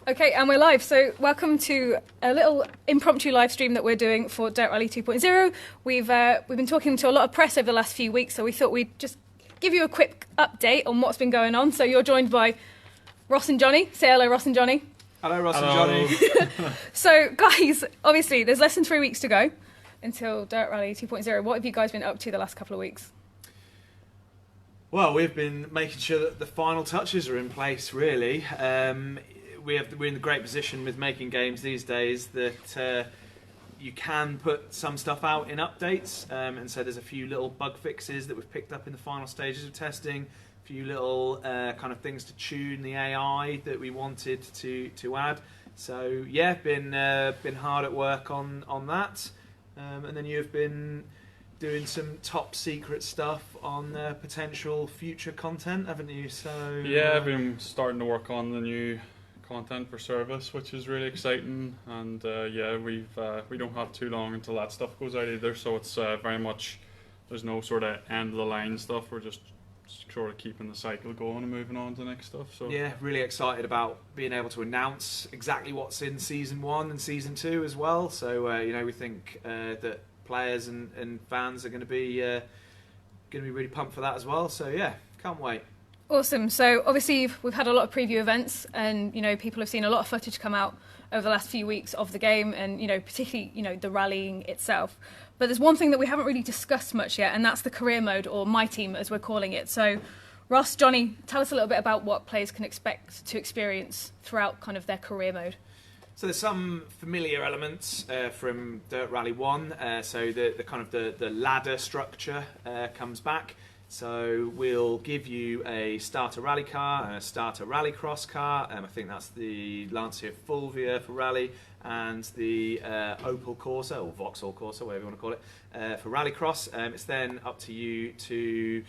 Okay, and we're live. So welcome to a little impromptu live stream that we're doing for Dirt Rally 2.0. We've been talking to a lot of press over the last few weeks, so we thought we'd just give you a quick update on what's been going on. So you're joined by Ross and Johnny. Say hello, Ross and Johnny. Hello, Ross and Johnny. So, guys, obviously there's less than 3 weeks to go until Dirt Rally 2.0. What have you guys been up to the last couple of weeks? Well, we've been making sure that the final touches are in place, really. We're in a great position with making games these days that you can put some stuff out in updates, and so there's a few little bug fixes that we've picked up in the final stages of testing, a few little kind of things to tune the AI that we wanted to add. So yeah, been hard at work on that, and then you've been doing some top secret stuff on potential future content, haven't you? So yeah, I've been starting to work on the new content for service, which is really exciting, and yeah, we don't have too long until that stuff goes out either, so it's very much, there's no sort of end of the line stuff. We're just sort of keeping the cycle going and moving on to the next stuff. So yeah, really excited about being able to announce exactly what's in season 1 and season 2 as well. So we think that players and fans are going to be really pumped for that as well. So yeah, can't wait. Awesome. So obviously we've had a lot of preview events, and people have seen a lot of footage come out over the last few weeks of the game, and particularly the rallying itself. But there's one thing that we haven't really discussed much yet, and that's the career mode, or My Team as we're calling it. So Ross, Johnny, tell us a little bit about what players can expect to experience throughout kind of their career mode. So there's some familiar elements from Dirt Rally 1. So the ladder structure comes back. So we'll give you a starter rally car and a starter rallycross car. I think that's the Lancia Fulvia for rally, and the Opel Corsa, or Vauxhall Corsa, whatever you want to call it, for rallycross. It's then up to you to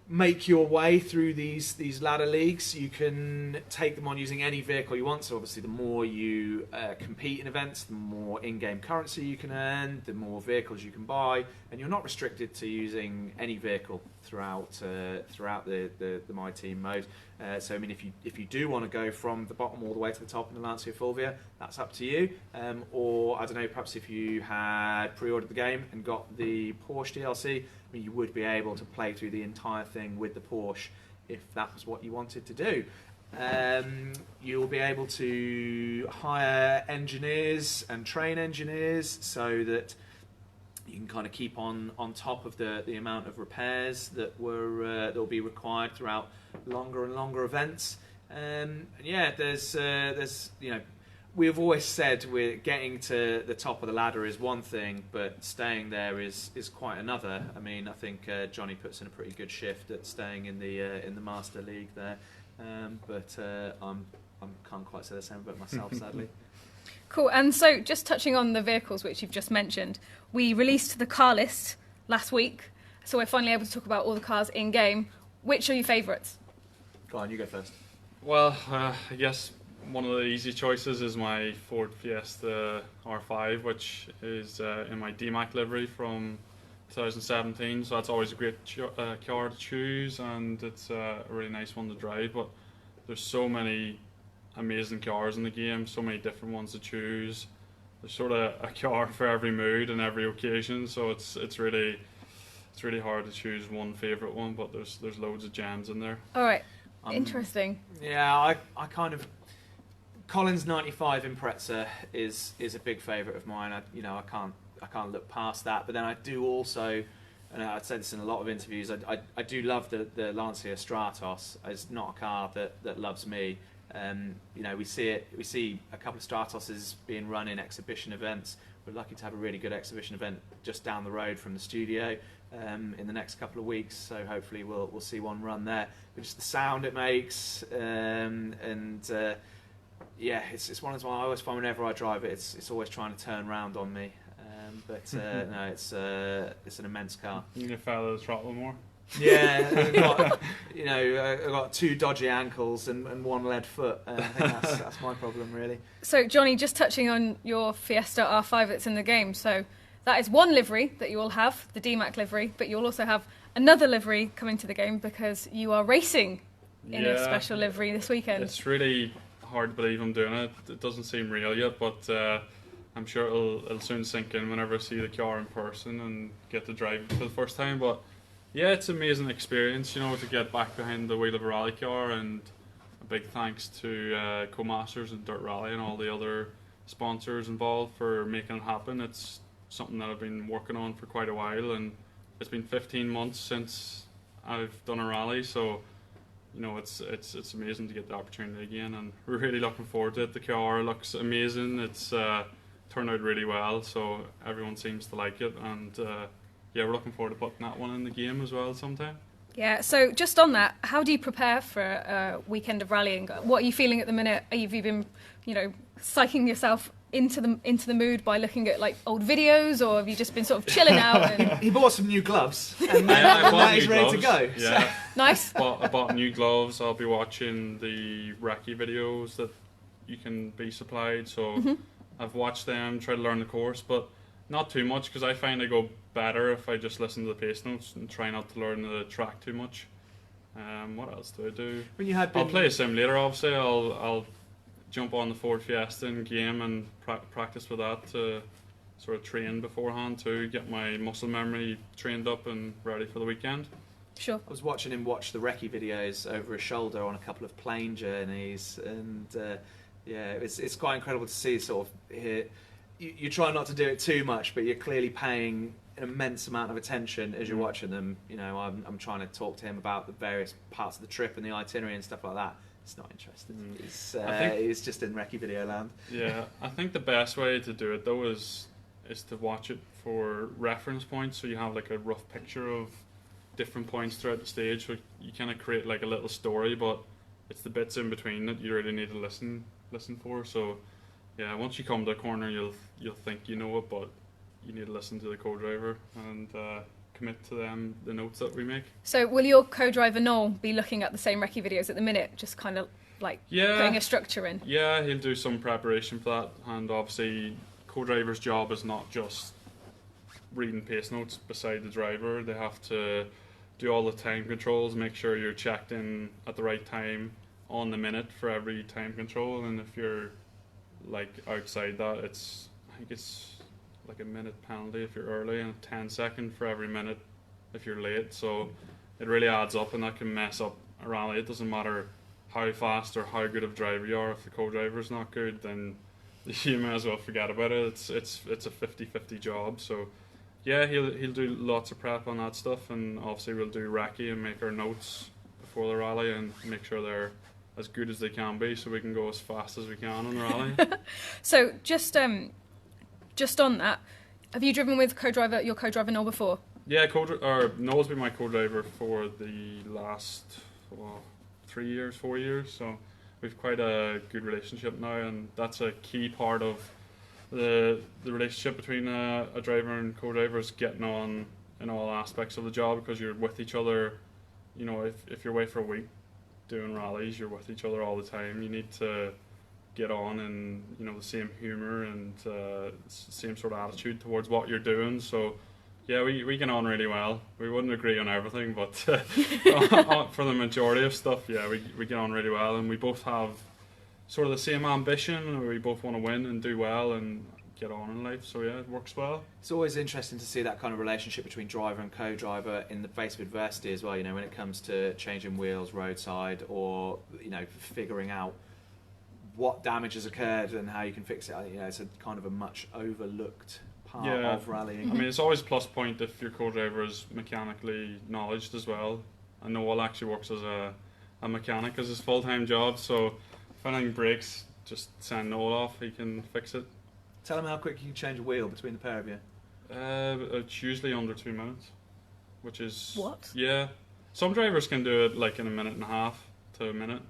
make your way through these ladder leagues. You can take them on using any vehicle you want. So obviously the more you compete in events, the more in-game currency you can earn, the more vehicles you can buy, and you're not restricted to using any vehicle throughout the My Team mode. So I mean, if you do want to go from the bottom all the way to the top in the Lancia Fulvia, that's up to you. Or I don't know, perhaps if you had pre-ordered the game and got the Porsche DLC, I mean, you would be able to play through the entire thing with the Porsche if that was what you wanted to do. You'll be able to hire engineers and train engineers so that you can kind of keep on top of the amount of repairs that will be required throughout longer and longer events. Yeah, there's we've always said we're getting to the top of the ladder is one thing, but staying there is quite another. I mean, I think Johnny puts in a pretty good shift at staying in the Master League there, but I can't quite say the same about myself, sadly. Cool. And so just touching on the vehicles which you've just mentioned, we released the car list last week, so we're finally able to talk about all the cars in game. Which are your favourites? Go on, you go first. well, I guess one of the easy choices is my Ford Fiesta R5, which is in my DMAC livery from 2017, so that's always a great car to choose, and it's a really nice one to drive. But there's so many amazing cars in the game, so many different ones to choose. There's sort of a car for every mood and every occasion, so it's really hard to choose one favourite one, but there's loads of gems in there. All right, interesting. Yeah, I kind of, Collins 95 Impreza is a big favourite of mine. I can't look past that. But then I do also, and I've said this in a lot of interviews, I do love the Lancia Stratos. It's not a car that loves me. We see a couple of Stratoses being run in exhibition events. We're lucky to have a really good exhibition event just down the road from the studio in the next couple of weeks. So hopefully we'll see one run there. But just the sound it makes, yeah, it's one of those ones I always find whenever I drive it, it's always trying to turn round on me. No, it's an immense car. You need to follow the throttle more. Yeah, I've got two dodgy ankles and one lead foot. I think that's my problem, really. So, Johnny, just touching on your Fiesta R5 that's in the game. So that is one livery that you will have, the DMAC livery, but you'll also have another livery coming to the game because you are racing in a special livery this weekend. It's really hard to believe I'm doing it. It doesn't seem real yet, but I'm sure it'll soon sink in whenever I see the car in person and get to drive it for the first time. But yeah, it's an amazing experience, you know, to get back behind the wheel of a rally car, and a big thanks to Co-Masters and Dirt Rally and all the other sponsors involved for making it happen. It's something that I've been working on for quite a while, and it's been 15 months since I've done a rally, so you know, it's amazing to get the opportunity again, and we're really looking forward to it. The car looks amazing. It's turned out really well, so everyone seems to like it, and yeah, we're looking forward to putting that one in the game as well sometime. Yeah, so just on that, how do you prepare for a weekend of rallying? What are you feeling at the minute? Have you been, you know, psyching yourself into the mood by looking at like old videos, or have you just been sort of chilling out? And... He bought some new gloves, and Yeah, now he's ready to go. Yeah. Nice. I bought new gloves. I'll be watching the recce videos that you can be supplied, so I've watched them, try to learn the course, but not too much, because I find I go better if I just listen to the pace notes and try not to learn the track too much. What else do I do? When you had I'll play a simulator, obviously. I'll jump on the Ford Fiesta in game and practice with that to sort of train beforehand to get my muscle memory trained up and ready for the weekend. Sure. I was watching him watch the recce videos over his shoulder on a couple of plane journeys, and yeah, it's quite incredible to see sort of here. You try not to do it too much, but you're clearly paying an immense amount of attention as you're watching them. You know, I'm trying to talk to him about the various parts of the trip and the itinerary and stuff like that. It's not interested. It's just in recce video land. Yeah, I think the best way to do it though is to watch it for reference points, so you have like a rough picture of different points throughout the stage. So you kind of create like a little story, but it's the bits in between that you really need to listen for. So yeah, once you come to a corner, you'll think you know it, but you need to listen to the co-driver and commit to the notes that we make. So will your co-driver Noel be looking at the same recce videos at the minute, just kind of like putting a structure in? Yeah, he'll do some preparation for that, and obviously co-driver's job is not just reading pace notes beside the driver. They have to do all the time controls, make sure you're checked in at the right time on the minute for every time control, and if you're like outside that, I think it's like a minute penalty if you're early, and 10-second for every minute if you're late. So it really adds up, and that can mess up a rally. It doesn't matter how fast or how good of a driver you are. If the co-driver's not good, then you may as well forget about it. It's a 50-50 job. So yeah, he'll do lots of prep on that stuff, and obviously we'll do recce and make our notes before the rally and make sure they're as good as they can be, so we can go as fast as we can on the rally. So just on that, have you driven with your co-driver Noel before? Yeah, Noel's been my co-driver for the last 4 years, so we've quite a good relationship now, and that's a key part of the relationship between a driver and co-driver, is getting on in all aspects of the job, because you're with each other. You know, if you're away for a week doing rallies, you're with each other all the time. You need to get on and, you know, the same humour and same sort of attitude towards what you're doing. So yeah, we get on really well. We wouldn't agree on everything, but for the majority of stuff, yeah, we get on really well, and we both have sort of the same ambition. We both want to win and do well and get on in life, so yeah, it works well. It's always interesting to see that kind of relationship between driver and co-driver in the face of adversity as well, you know, when it comes to changing wheels roadside, or, you know, figuring out what damage has occurred and how you can fix it. You know, it's a kind of a much overlooked part of rallying. I mean, it's always a plus point if your co-driver is mechanically knowledgeable as well. I know Noel actually works as a mechanic as his full-time job, so if anything breaks, just send Noel off, he can fix it. Tell him how quick you can change a wheel between the pair of you. It's usually under 2 minutes, which is... What? Yeah. Some drivers can do it like in a minute and a half to a minute.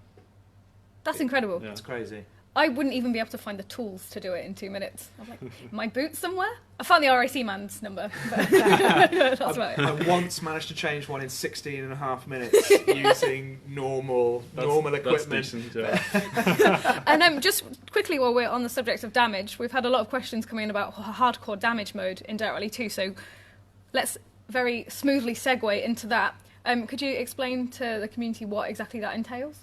That's incredible. Yeah. It's crazy. I wouldn't even be able to find the tools to do it in 2 minutes. I'm like, my boots somewhere? I found the RAC man's number. But that's about it. I once managed to change one in 16 and a half minutes using normal equipment. That's decent, yeah. And just quickly, while we're on the subject of damage, we've had a lot of questions coming in about hardcore damage mode in Dirt Rally 2, so let's very smoothly segue into that. Could you explain to the community what exactly that entails?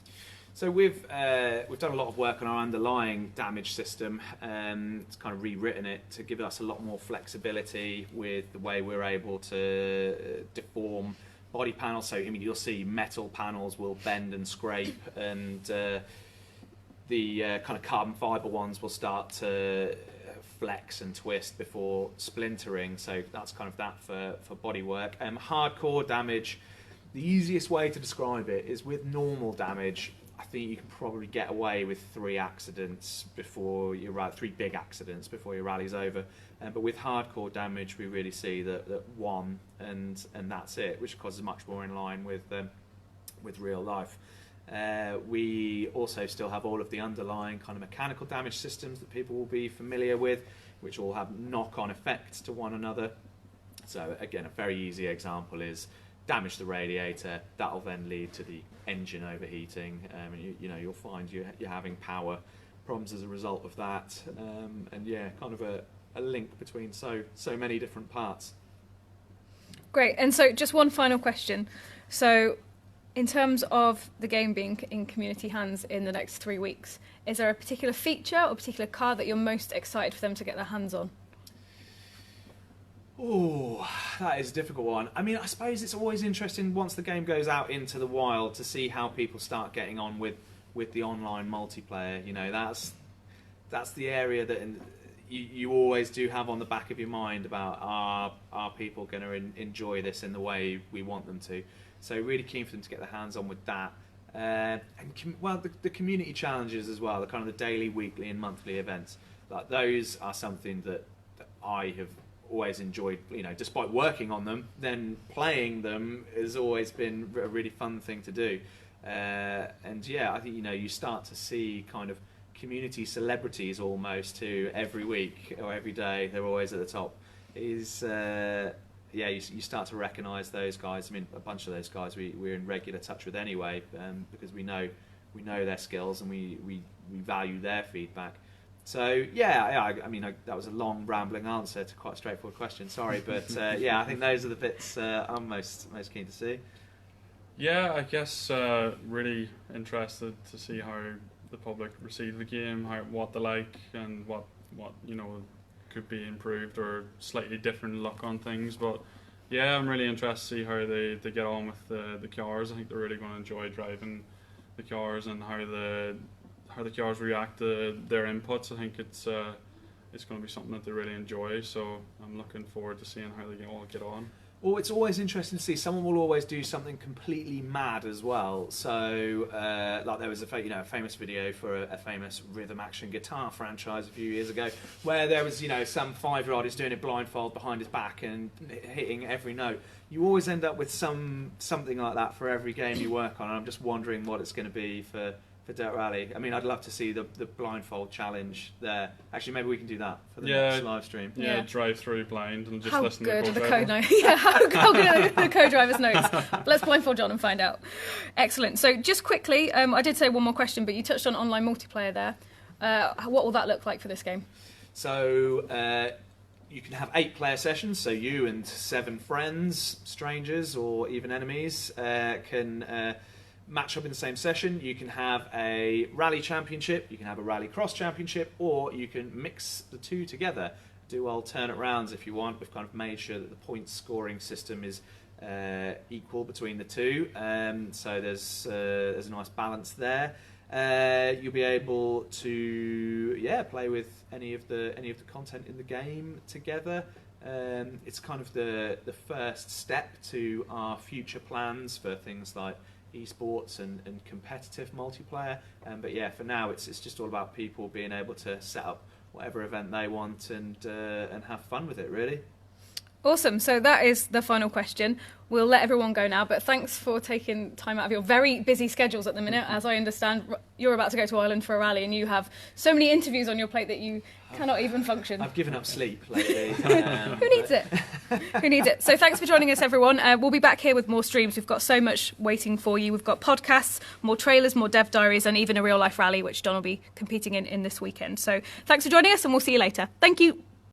So we've done a lot of work on our underlying damage system. It's kind of rewritten it to give us a lot more flexibility with the way we're able to deform body panels. So I mean, you'll see metal panels will bend and scrape, and the kind of carbon fibre ones will start to flex and twist before splintering. So that's kind of that for body work. Hardcore damage, the easiest way to describe it is with normal damage. I think you can probably get away with 3 accidents before you 3 big accidents before your rally's over. But with hardcore damage, we really see that 1 and that's it, which of course is much more in line with real life. We also still have all of the underlying kind of mechanical damage systems that people will be familiar with, which all have knock-on effects to one another. So again, a very easy example is damage the radiator. That'll then lead to the engine overheating. You'll find you're having power problems as a result of that. And yeah, kind of a link between so many different parts. Great. And so just one final question. So in terms of the game being in community hands in the next 3 weeks, is there a particular feature or particular car that you're most excited for them to get their hands on? Oh, that is a difficult one. I mean, I suppose it's always interesting once the game goes out into the wild to see how people start getting on with the online multiplayer. You know, that's the area that you always do have on the back of your mind about are people going to enjoy this in the way we want them to. So really keen for them to get their hands on with that. The community challenges as well, the kind of the daily, weekly and monthly events. Like those are something that I have always enjoyed, you know, despite working on them, then playing them has always been a really fun thing to do. And yeah, I think, you know, you start to see kind of community celebrities almost who every week or every day, they're always at the top. You start to recognise those guys. I mean, a bunch of those guys we're in regular touch with anyway, because we know their skills and we value their feedback. So yeah, I mean that was a long rambling answer to quite a straightforward question. Sorry, but I think those are the bits I'm most keen to see. Yeah, I guess really interested to see how the public receive the game, what they like, and what could be improved or slightly different look on things. But yeah, I'm really interested to see how they get on with the cars. I think they're really going to enjoy driving the cars and how the cars react to their inputs. I think it's going to be something that they really enjoy. So I'm looking forward to seeing how they all get on. Well, it's always interesting to see. Someone will always do something completely mad as well. So, like there was a famous video for a famous rhythm action guitar franchise a few years ago, where there was some 5-year-old who's doing it blindfold behind his back and hitting every note. You always end up with something like that for every game you work on. And I'm just wondering what it's going to be for Dirt Rally. I mean, I'd love to see the blindfold challenge there. Actually, maybe we can do that for the next live stream. Yeah, drive through blind and just how listen good to are the code notes? Yeah, how good are the Codriver's notes? Let's blindfold John and find out. Excellent. So just quickly, I did say one more question, but you touched on online multiplayer there. What will that look like for this game? So you can have 8 player sessions, so you and 7 friends, strangers or even enemies can match up in the same session. You can have a rally championship, you can have a rally cross championship, or you can mix the two together, do alternate rounds if you want. We've kind of made sure that the point scoring system is equal between the two, so there's a nice balance there. You'll be able to play with any of the content in the game together. It's kind of the first step to our future plans for things like esports and competitive multiplayer, but yeah, for now it's just all about people being able to set up whatever event they want and have fun with it, really. Awesome. So that is the final question. We'll let everyone go now, but thanks for taking time out of your very busy schedules at the minute. As I understand, you're about to go to Ireland for a rally and you have so many interviews on your plate that you cannot even function. I've given up sleep lately. Who needs it? Who needs it? So thanks for joining us, everyone. We'll be back here with more streams. We've got so much waiting for you. We've got podcasts, more trailers, more dev diaries, and even a real life rally, which John will be competing in this weekend. So thanks for joining us and we'll see you later. Thank you.